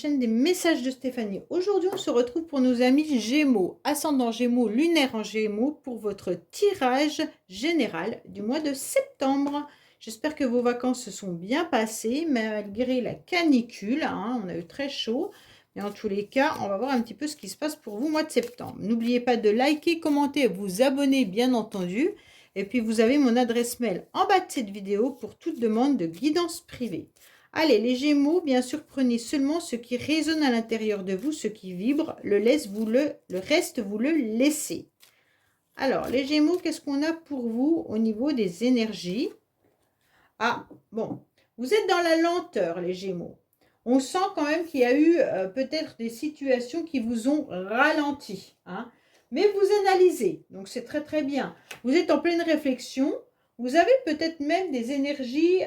chaîne des messages de Stéphanie. Aujourd'hui, on se retrouve pour nos amis Gémeaux, ascendant Gémeaux, lunaire en Gémeaux, pour votre tirage général du mois de septembre. J'espère que vos vacances se sont bien passées, malgré la canicule. On a eu très chaud. Mais en tous les cas, on va voir un petit peu ce qui se passe pour vous au mois de septembre. N'oubliez pas de liker, commenter, vous abonner, bien entendu. Et puis, vous avez mon adresse mail en bas de cette vidéo pour toute demande de guidance privée. Allez, les Gémeaux, bien sûr, prenez seulement ce qui résonne à l'intérieur de vous, ce qui vibre. Le reste, vous le laissez. Alors, les Gémeaux, qu'est-ce qu'on a pour vous au niveau des énergies? Ah, bon, vous êtes dans la lenteur, les Gémeaux. On sent quand même qu'il y a eu peut-être des situations qui vous ont ralenti. Mais vous analysez, donc c'est très très bien. Vous êtes en pleine réflexion. Vous avez peut-être même des énergies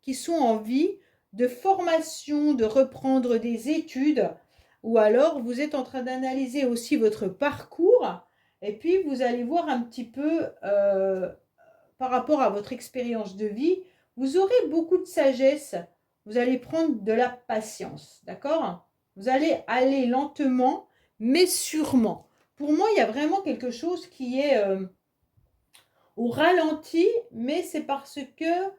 qui sont en vie de formation, de reprendre des études. Ou alors, vous êtes en train d'analyser aussi votre parcours. Et puis, vous allez voir un petit peu par rapport à votre expérience de vie. Vous aurez beaucoup de sagesse. Vous allez prendre de la patience, d'accord? Vous allez aller lentement, mais sûrement. Pour moi, il y a vraiment quelque chose qui est au ralenti, mais c'est parce que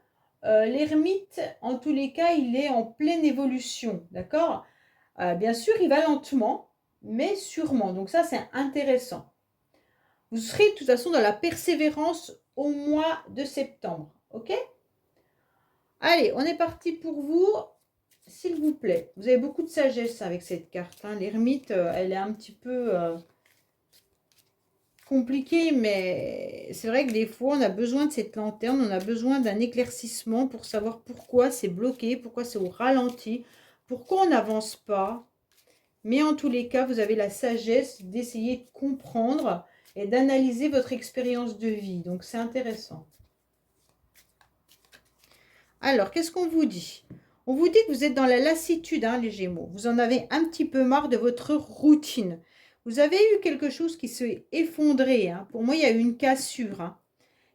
l'ermite, en tous les cas, il est en pleine évolution, d'accord? Bien sûr, il va lentement, mais sûrement. Donc ça, c'est intéressant. Vous serez de toute façon dans la persévérance au mois de septembre, ok? Allez, on est parti pour vous, s'il vous plaît. Vous avez beaucoup de sagesse avec cette carte. L'ermite, elle est un petit peu compliquée, mais c'est vrai que des fois, on a besoin de cette lanterne, on a besoin d'un éclaircissement pour savoir pourquoi c'est bloqué, pourquoi c'est au ralenti, pourquoi on n'avance pas. Mais en tous les cas, vous avez la sagesse d'essayer de comprendre et d'analyser votre expérience de vie. Donc, c'est intéressant. Alors, qu'est-ce qu'on vous dit? On vous dit que vous êtes dans la lassitude, les Gémeaux. Vous en avez un petit peu marre de votre routine. Vous avez eu quelque chose qui s'est effondré. Pour moi, il y a eu une cassure.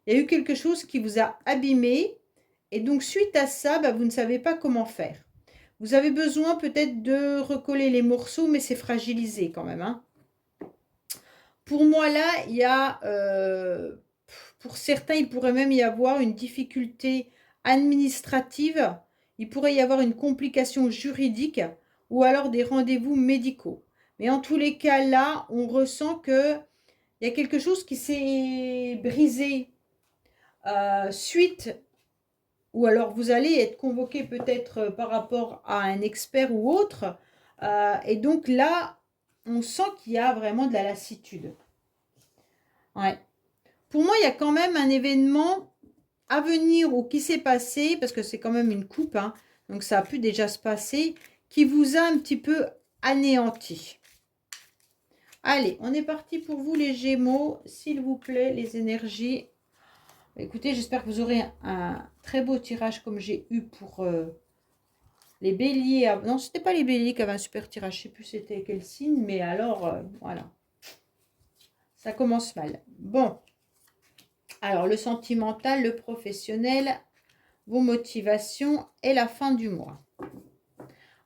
Il y a eu quelque chose qui vous a abîmé. Et donc, suite à ça, vous ne savez pas comment faire. Vous avez besoin peut-être de recoller les morceaux, mais c'est fragilisé quand même. Pour moi, là, il y a... pour certains, il pourrait même y avoir une difficulté administrative. Il pourrait y avoir une complication juridique ou alors des rendez-vous médicaux. Mais en tous les cas, là, on ressent qu'il y a quelque chose qui s'est brisé suite, ou alors vous allez être convoqué peut-être par rapport à un expert ou autre. Et donc là, on sent qu'il y a vraiment de la lassitude. Ouais. Pour moi, il y a quand même un événement à venir ou qui s'est passé, parce que c'est quand même une coupe, donc ça a pu déjà se passer, qui vous a un petit peu anéanti. Allez, on est parti pour vous les Gémeaux, s'il vous plaît, les énergies. Écoutez, j'espère que vous aurez un très beau tirage comme j'ai eu pour les béliers. Non, c'était pas les béliers qui avaient un super tirage, je sais plus c'était quel signe, mais alors, voilà. Ça commence mal. Bon. Alors, le sentimental, le professionnel, vos motivations et la fin du mois.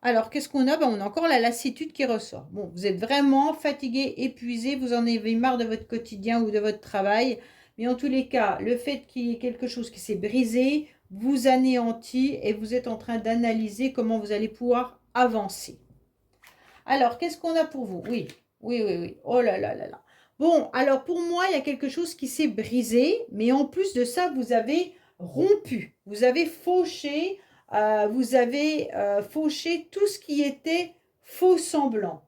Alors, qu'est-ce qu'on a? On a encore la lassitude qui ressort. Bon, vous êtes vraiment fatigué, épuisé, vous en avez marre de votre quotidien ou de votre travail. Mais en tous les cas, le fait qu'il y ait quelque chose qui s'est brisé vous anéantit et vous êtes en train d'analyser comment vous allez pouvoir avancer. Alors, qu'est-ce qu'on a pour vous? Oui, oui, oui, oui. Oh là là là là. Bon, alors pour moi, il y a quelque chose qui s'est brisé, mais en plus de ça, vous avez rompu, vous avez fauché, fauché tout ce qui était faux semblant.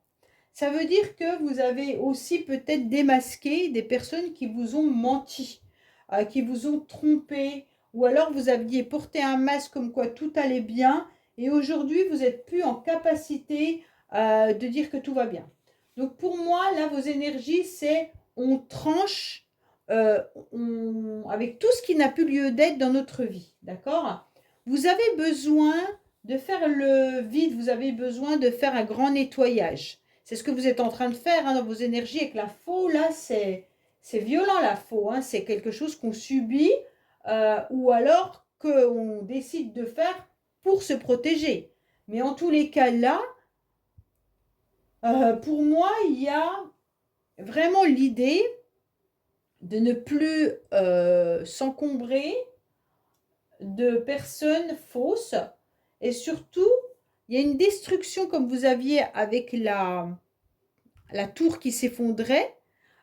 Ça veut dire que vous avez aussi peut-être démasqué des personnes qui vous ont menti, qui vous ont trompé, ou alors vous aviez porté un masque comme quoi tout allait bien, et aujourd'hui, vous n'êtes plus en capacité de dire que tout va bien. Donc pour moi, là, vos énergies, c'est on tranche avec tout ce qui n'a plus lieu d'être dans notre vie, d'accord? Vous avez besoin de faire le vide, vous avez besoin de faire un grand nettoyage. C'est ce que vous êtes en train de faire dans vos énergies avec la faux, là, c'est violent la faux, c'est quelque chose qu'on subit ou alors qu'on décide de faire pour se protéger. Mais en tous les cas, là, Pour moi, il y a vraiment l'idée de ne plus s'encombrer de personnes fausses. Et surtout, il y a une destruction comme vous aviez avec la tour qui s'effondrait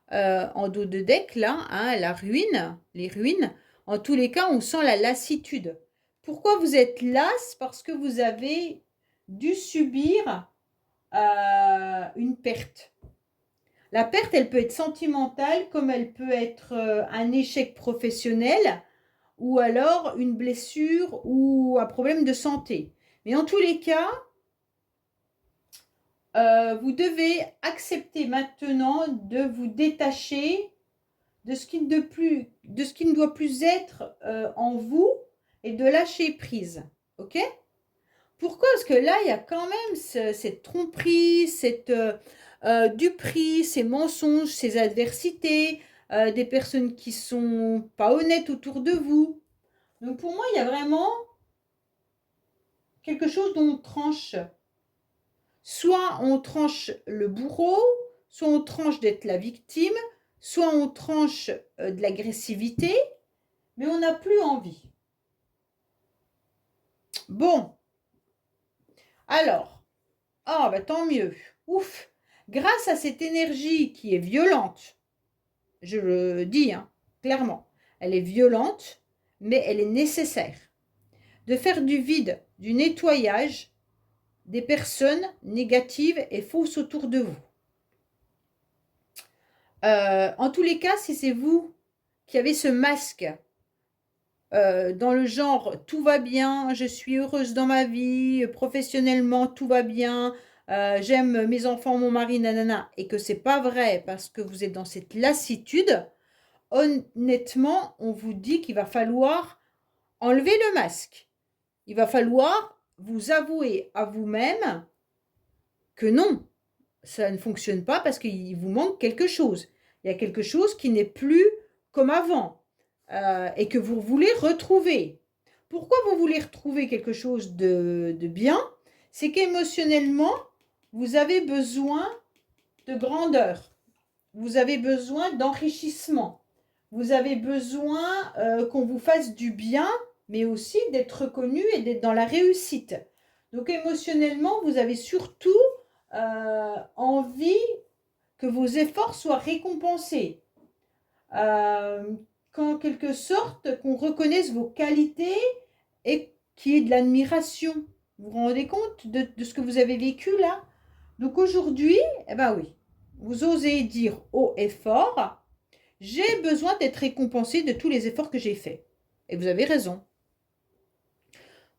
en dos de deck, là, hein, la ruine, les ruines. En tous les cas, on sent la lassitude. Pourquoi vous êtes lasse? Parce que vous avez dû subir une perte. La perte, elle peut être sentimentale, comme elle peut être un échec professionnel, ou alors une blessure ou un problème de santé. Mais en tous les cas, vous devez accepter maintenant de vous détacher de ce qui ne doit plus être en vous et de lâcher prise. Ok? Pourquoi? Parce que là, il y a quand même cette tromperie, cette duperie, ces mensonges, ces adversités, des personnes qui sont pas honnêtes autour de vous. Donc pour moi, il y a vraiment quelque chose dont on tranche. Soit on tranche le bourreau, soit on tranche d'être la victime, soit on tranche de l'agressivité, mais on n'a plus envie. Bon, alors, ah bah tant mieux, ouf, grâce à cette énergie qui est violente, je le dis hein, clairement, elle est violente, mais elle est nécessaire, de faire du vide, du nettoyage des personnes négatives et fausses autour de vous. En tous les cas, si c'est vous qui avez ce masque dans le genre tout va bien, je suis heureuse dans ma vie, professionnellement tout va bien, j'aime mes enfants, mon mari, nanana, et que c'est pas vrai parce que vous êtes dans cette lassitude, honnêtement, on vous dit qu'il va falloir enlever le masque. Il va falloir vous avouer à vous-même que non, ça ne fonctionne pas parce qu'il vous manque quelque chose. Il y a quelque chose qui n'est plus comme avant et que vous voulez retrouver. Pourquoi vous voulez retrouver quelque chose de bien? C'est qu'émotionnellement, vous avez besoin de grandeur. Vous avez besoin d'enrichissement. Vous avez besoin qu'on vous fasse du bien, mais aussi d'être reconnu et d'être dans la réussite. Donc émotionnellement, vous avez surtout envie que vos efforts soient récompensés. Qu'en quelque sorte, qu'on reconnaisse vos qualités et qu'il y ait de l'admiration. Vous vous rendez compte de ce que vous avez vécu là? Donc aujourd'hui, eh ben oui, vous osez dire haut et fort, j'ai besoin d'être récompensé de tous les efforts que j'ai faits. Et vous avez raison.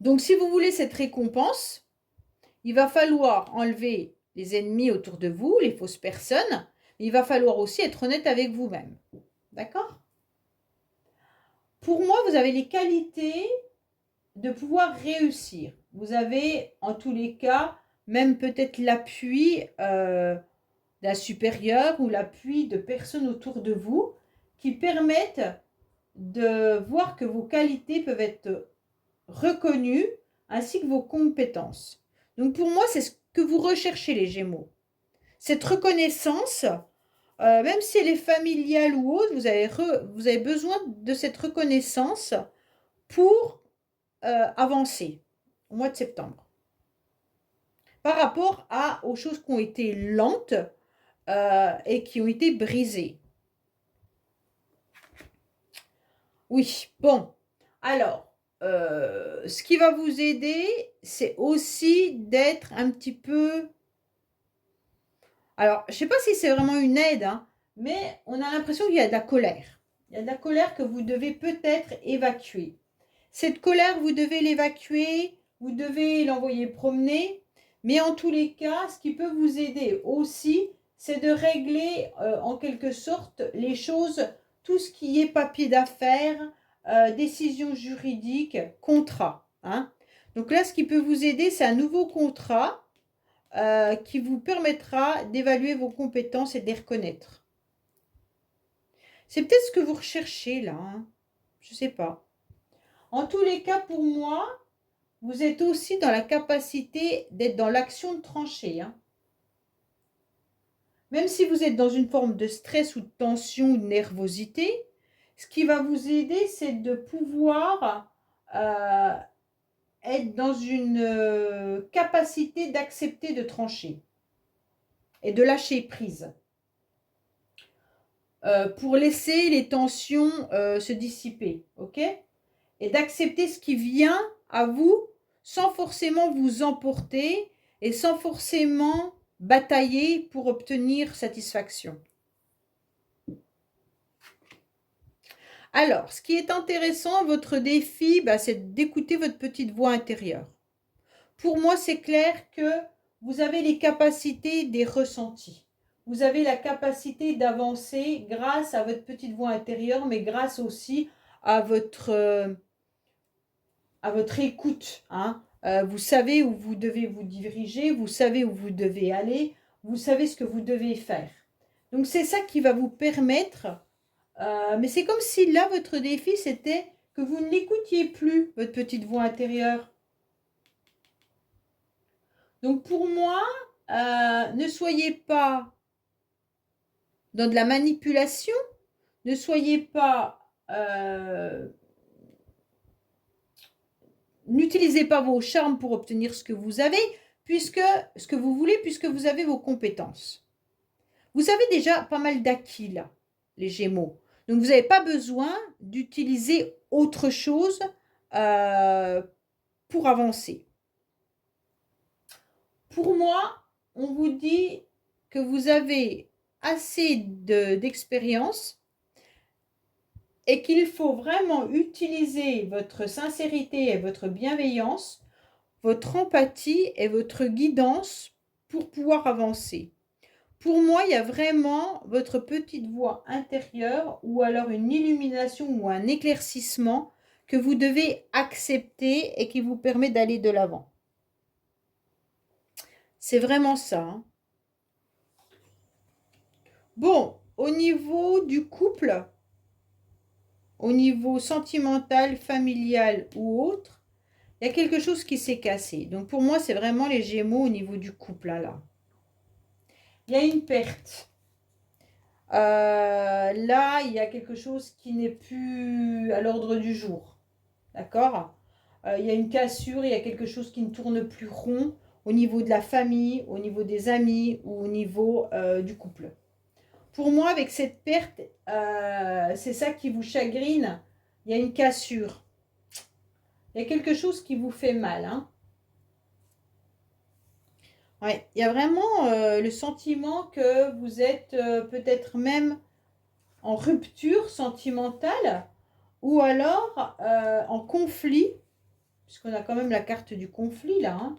Donc si vous voulez cette récompense, il va falloir enlever les ennemis autour de vous, les fausses personnes. Il va falloir aussi être honnête avec vous-même. D'accord? Pour moi, vous avez les qualités de pouvoir réussir. Vous avez, en tous les cas, même peut-être l'appui d'un supérieur ou l'appui de personnes autour de vous qui permettent de voir que vos qualités peuvent être reconnues ainsi que vos compétences. Donc pour moi, c'est ce que vous recherchez les Gémeaux. Cette reconnaissance, même si elle est familiale ou autre, vous avez besoin de cette reconnaissance pour avancer au mois de septembre. Par rapport aux choses qui ont été lentes et qui ont été brisées. Oui, bon. Alors, ce qui va vous aider, c'est aussi d'être un petit peu... Alors, je ne sais pas si c'est vraiment une aide, hein, mais on a l'impression qu'il y a de la colère. Il y a de la colère que vous devez peut-être évacuer. Cette colère, vous devez l'évacuer, vous devez l'envoyer promener. Mais en tous les cas, ce qui peut vous aider aussi, c'est de régler en quelque sorte les choses, tout ce qui est papier d'affaires, décision juridique, contrat. Hein. Donc là, ce qui peut vous aider, c'est un nouveau contrat qui vous permettra d'évaluer vos compétences et de les reconnaître. C'est peut-être ce que vous recherchez là. Hein. Je ne sais pas. En tous les cas, pour moi, vous êtes aussi dans la capacité d'être dans l'action de trancher. Hein. Même si vous êtes dans une forme de stress ou de tension ou de nervosité, ce qui va vous aider, c'est de pouvoir être dans une capacité d'accepter de trancher et de lâcher prise pour laisser les tensions se dissiper, ok? Et d'accepter ce qui vient à vous sans forcément vous emporter et sans forcément batailler pour obtenir satisfaction. Alors, ce qui est intéressant, votre défi, c'est d'écouter votre petite voix intérieure. Pour moi, c'est clair que vous avez les capacités des ressentis. Vous avez la capacité d'avancer grâce à votre petite voix intérieure, mais grâce aussi à votre écoute. Hein. Vous savez où vous devez vous diriger, vous savez où vous devez aller, vous savez ce que vous devez faire. Donc, c'est ça qui va vous permettre, mais c'est comme si là, votre défi, c'était que vous ne l'écoutiez plus, votre petite voix intérieure. Donc, pour moi, ne soyez pas dans de la manipulation, ne soyez pas... n'utilisez pas vos charmes pour obtenir ce que vous avez, ce que vous voulez, puisque vous avez vos compétences. Vous avez déjà pas mal d'acquis là, les Gémeaux. Donc, vous n'avez pas besoin d'utiliser autre chose pour avancer. Pour moi, on vous dit que vous avez assez d'expérience et qu'il faut vraiment utiliser votre sincérité et votre bienveillance, votre empathie et votre guidance pour pouvoir avancer. Pour moi, il y a vraiment votre petite voix intérieure ou alors une illumination ou un éclaircissement que vous devez accepter et qui vous permet d'aller de l'avant. C'est vraiment ça. Hein. Bon, au niveau du couple, au niveau sentimental, familial ou autre, il y a quelque chose qui s'est cassé. Donc pour moi, c'est vraiment les Gémeaux au niveau du couple. Là. Il y a une perte. Là, il y a quelque chose qui n'est plus à l'ordre du jour. D'accord? Il y a une cassure, il y a quelque chose qui ne tourne plus rond au niveau de la famille, au niveau des amis ou au niveau du couple. Pour moi, avec cette perte, c'est ça qui vous chagrine. Il y a une cassure. Il y a quelque chose qui vous fait mal. Hein. Ouais, il y a vraiment le sentiment que vous êtes peut-être même en rupture sentimentale ou alors en conflit, puisqu'on a quand même la carte du conflit là. Hein.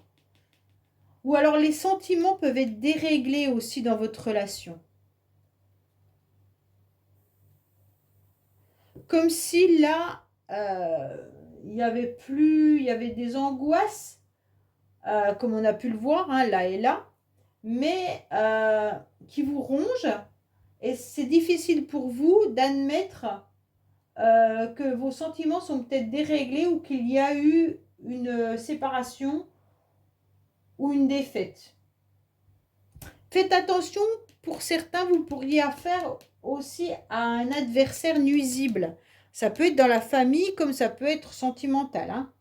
Ou alors les sentiments peuvent être déréglés aussi dans votre relation. Comme si là, il y avait des angoisses, comme on a pu le voir, hein, là et là, mais qui vous rongent. Et c'est difficile pour vous d'admettre que vos sentiments sont peut-être déréglés ou qu'il y a eu une séparation ou une défaite. Faites attention, pour certains, vous pourriez affaire aussi à un adversaire nuisible. Ça peut être dans la famille comme ça peut être sentimental. Hein.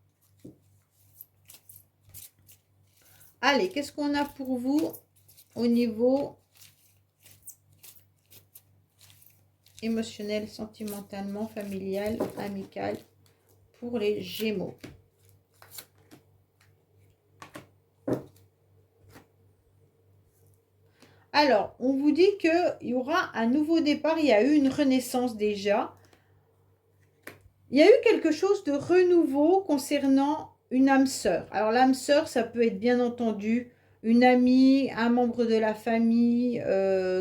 Allez, qu'est-ce qu'on a pour vous au niveau émotionnel, sentimentalement, familial, amical pour les Gémeaux? Alors, on vous dit qu'il y aura un nouveau départ, il y a eu une renaissance déjà. Il y a eu quelque chose de renouveau concernant une âme sœur. Alors, l'âme sœur, ça peut être bien entendu une amie, un membre de la famille,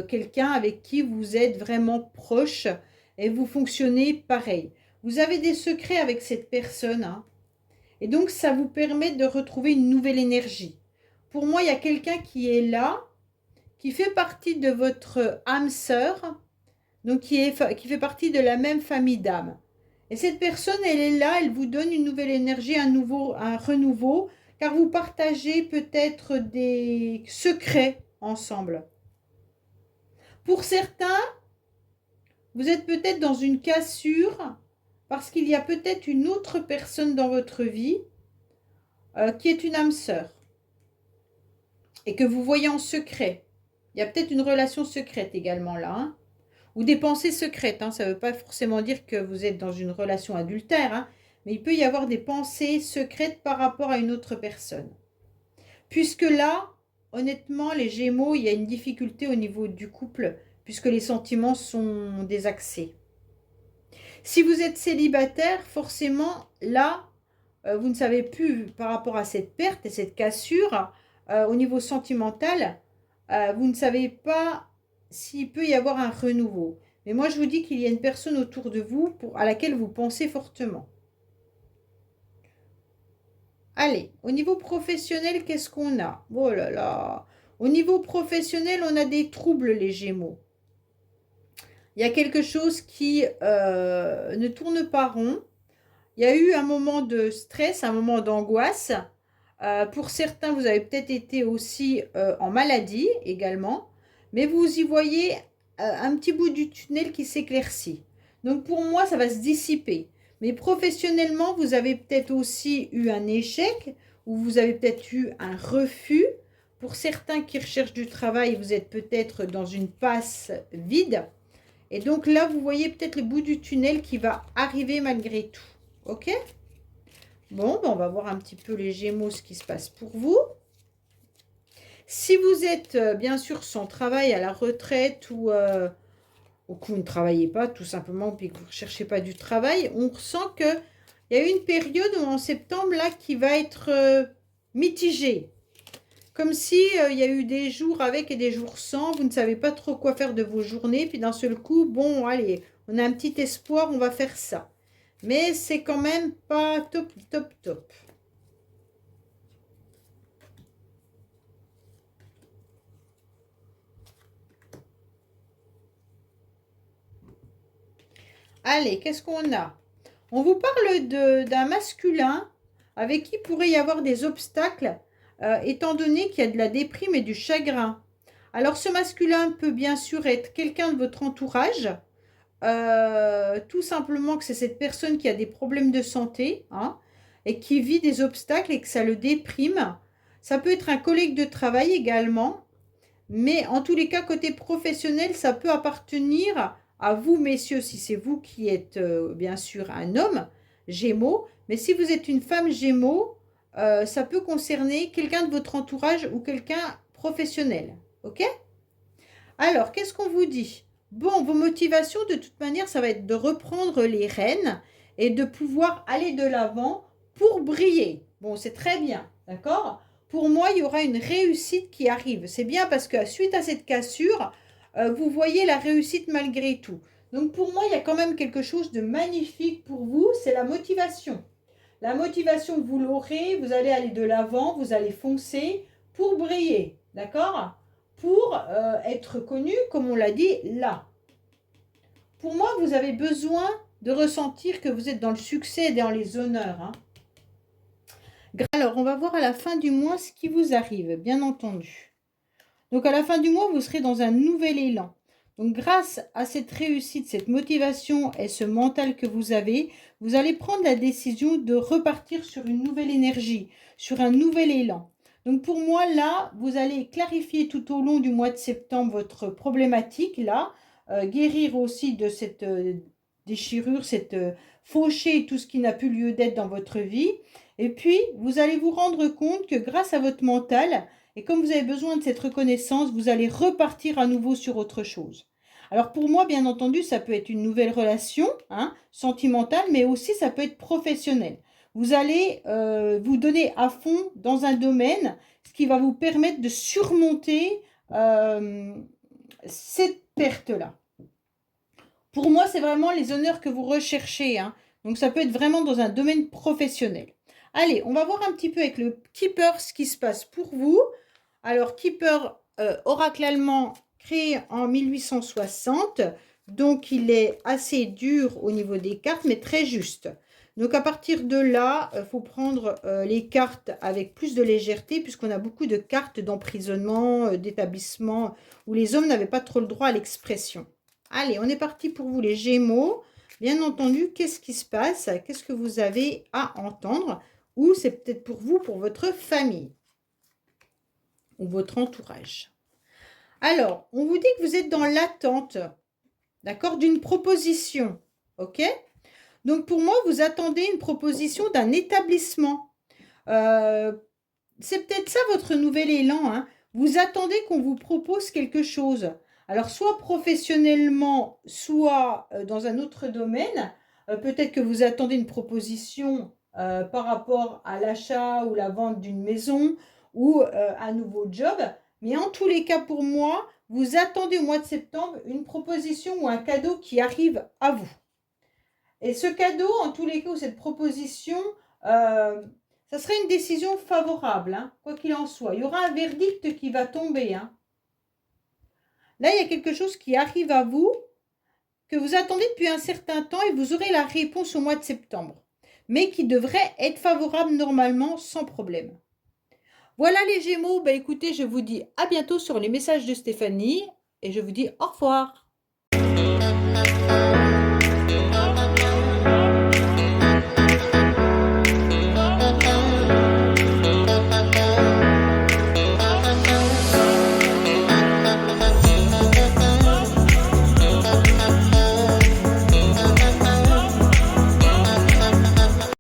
quelqu'un avec qui vous êtes vraiment proche et vous fonctionnez pareil. Vous avez des secrets avec cette personne, hein, et donc ça vous permet de retrouver une nouvelle énergie. Pour moi, il y a quelqu'un qui est là, qui fait partie de votre âme sœur, donc qui fait partie de la même famille d'âmes. Et cette personne, elle est là, elle vous donne une nouvelle énergie, un renouveau, car vous partagez peut-être des secrets ensemble. Pour certains, vous êtes peut-être dans une cassure parce qu'il y a peut-être une autre personne dans votre vie qui est une âme sœur et que vous voyez en secret. Il y a peut-être une relation secrète également là, hein, ou des pensées secrètes. Hein. Ça ne veut pas forcément dire que vous êtes dans une relation adultère, hein, mais il peut y avoir des pensées secrètes par rapport à une autre personne. Puisque là, honnêtement, les Gémeaux, il y a une difficulté au niveau du couple, puisque les sentiments sont désaxés. Si vous êtes célibataire, forcément, là, vous ne savez plus par rapport à cette perte et cette cassure, au niveau sentimental, vous ne savez pas s'il peut y avoir un renouveau. Mais moi, je vous dis qu'il y a une personne autour de vous à laquelle vous pensez fortement. Allez, au niveau professionnel, qu'est-ce qu'on a? Oh là là. Au niveau professionnel, on a des troubles, les Gémeaux. Il y a quelque chose qui ne tourne pas rond. Il y a eu un moment de stress, un moment d'angoisse. Pour certains, vous avez peut-être été aussi en maladie également. Mais vous y voyez un petit bout du tunnel qui s'éclaircit. Donc pour moi, ça va se dissiper. Mais professionnellement, vous avez peut-être aussi eu un échec ou vous avez peut-être eu un refus. Pour certains qui recherchent du travail, vous êtes peut-être dans une passe vide. Et donc là, vous voyez peut-être le bout du tunnel qui va arriver malgré tout. Ok? Bon, ben on va voir un petit peu les Gémeaux, ce qui se passe pour vous. Si vous êtes bien sûr sans travail, à la retraite ou que vous ne travaillez pas tout simplement, puis que vous ne recherchez pas du travail, on ressent qu'il y a une période en septembre là qui va être mitigée. Comme si il y a eu des jours avec et des jours sans, vous ne savez pas trop quoi faire de vos journées, puis d'un seul coup, bon, allez, on a un petit espoir, on va faire ça. Mais c'est quand même pas top, top, top. Allez, qu'est-ce qu'on a? On vous parle d'un masculin avec qui pourrait y avoir des obstacles, étant donné qu'il y a de la déprime et du chagrin. Alors, ce masculin peut bien sûr être quelqu'un de votre entourage, tout simplement que c'est cette personne qui a des problèmes de santé, hein, et qui vit des obstacles et que ça le déprime. Ça peut être un collègue de travail également, mais en tous les cas, côté professionnel, ça peut appartenir à vous, messieurs, si c'est vous qui êtes bien sûr un homme Gémeaux. Mais si vous êtes une femme Gémeaux, ça peut concerner quelqu'un de votre entourage ou quelqu'un professionnel. Ok? Alors, qu'est-ce qu'on vous dit? Bon, vos motivations, de toute manière, ça va être de reprendre les rênes et de pouvoir aller de l'avant pour briller. Bon, c'est très bien, d'accord? Pour moi, il y aura une réussite qui arrive. C'est bien parce que suite à cette cassure, vous voyez la réussite malgré tout. Donc pour moi, il y a quand même quelque chose de magnifique pour vous, c'est la motivation. La motivation, vous l'aurez, vous allez aller de l'avant, vous allez foncer pour briller, d'accord? Pour être connu, comme on l'a dit, là. Pour moi, vous avez besoin de ressentir que vous êtes dans le succès et dans les honneurs. Hein. Alors, on va voir à la fin du mois ce qui vous arrive, bien entendu. Donc, à la fin du mois, vous serez dans un nouvel élan. Donc, grâce à cette réussite, cette motivation et ce mental que vous avez, vous allez prendre la décision de repartir sur une nouvelle énergie, sur un nouvel élan. Donc, pour moi, là, vous allez clarifier tout au long du mois de septembre votre problématique, là, guérir aussi de cette déchirure, cette fauchée, tout ce qui n'a plus lieu d'être dans votre vie. Et puis, vous allez vous rendre compte que grâce à votre mental, et comme vous avez besoin de cette reconnaissance, vous allez repartir à nouveau sur autre chose. Alors pour moi, bien entendu, ça peut être une nouvelle relation, hein, sentimentale, mais aussi ça peut être professionnel. Vous allez vous donner à fond dans un domaine, ce qui va vous permettre de surmonter cette perte-là. Pour moi, c'est vraiment les honneurs que vous recherchez. Hein. Donc ça peut être vraiment dans un domaine professionnel. Allez, on va voir un petit peu avec le Keeper ce qui se passe pour vous. Alors, Keeper, oracle allemand créé en 1860. Donc, il est assez dur au niveau des cartes, mais très juste. Donc, à partir de là, il faut prendre les cartes avec plus de légèreté, puisqu'on a beaucoup de cartes d'emprisonnement, d'établissement, où les hommes n'avaient pas trop le droit à l'expression. Allez, on est parti pour vous, les Gémeaux. Bien entendu, qu'est-ce qui se passe? Qu'est-ce que vous avez à entendre? Ou c'est peut-être pour vous, pour votre famille ou votre entourage. Alors, on vous dit que vous êtes dans l'attente, d'accord, d'une proposition, ok? Donc, pour moi, vous attendez une proposition d'un établissement. C'est peut-être ça votre nouvel élan, hein. Vous attendez qu'on vous propose quelque chose. Alors, soit professionnellement, soit dans un autre domaine. Peut-être que vous attendez une proposition par rapport à l'achat ou la vente d'une maison ou un nouveau job. Mais en tous les cas, pour moi, vous attendez au mois de septembre une proposition ou un cadeau qui arrive à vous. Et ce cadeau, en tous les cas, ou cette proposition, ça serait une décision favorable, hein, quoi qu'il en soit. Il y aura un verdict qui va tomber. Hein. Là, il y a quelque chose qui arrive à vous, que vous attendez depuis un certain temps et vous aurez la réponse au mois de septembre. Mais qui devrait être favorable normalement, sans problème. Voilà les Gémeaux. Bah, écoutez, je vous dis à bientôt sur les messages de Stéphanie et je vous dis au revoir.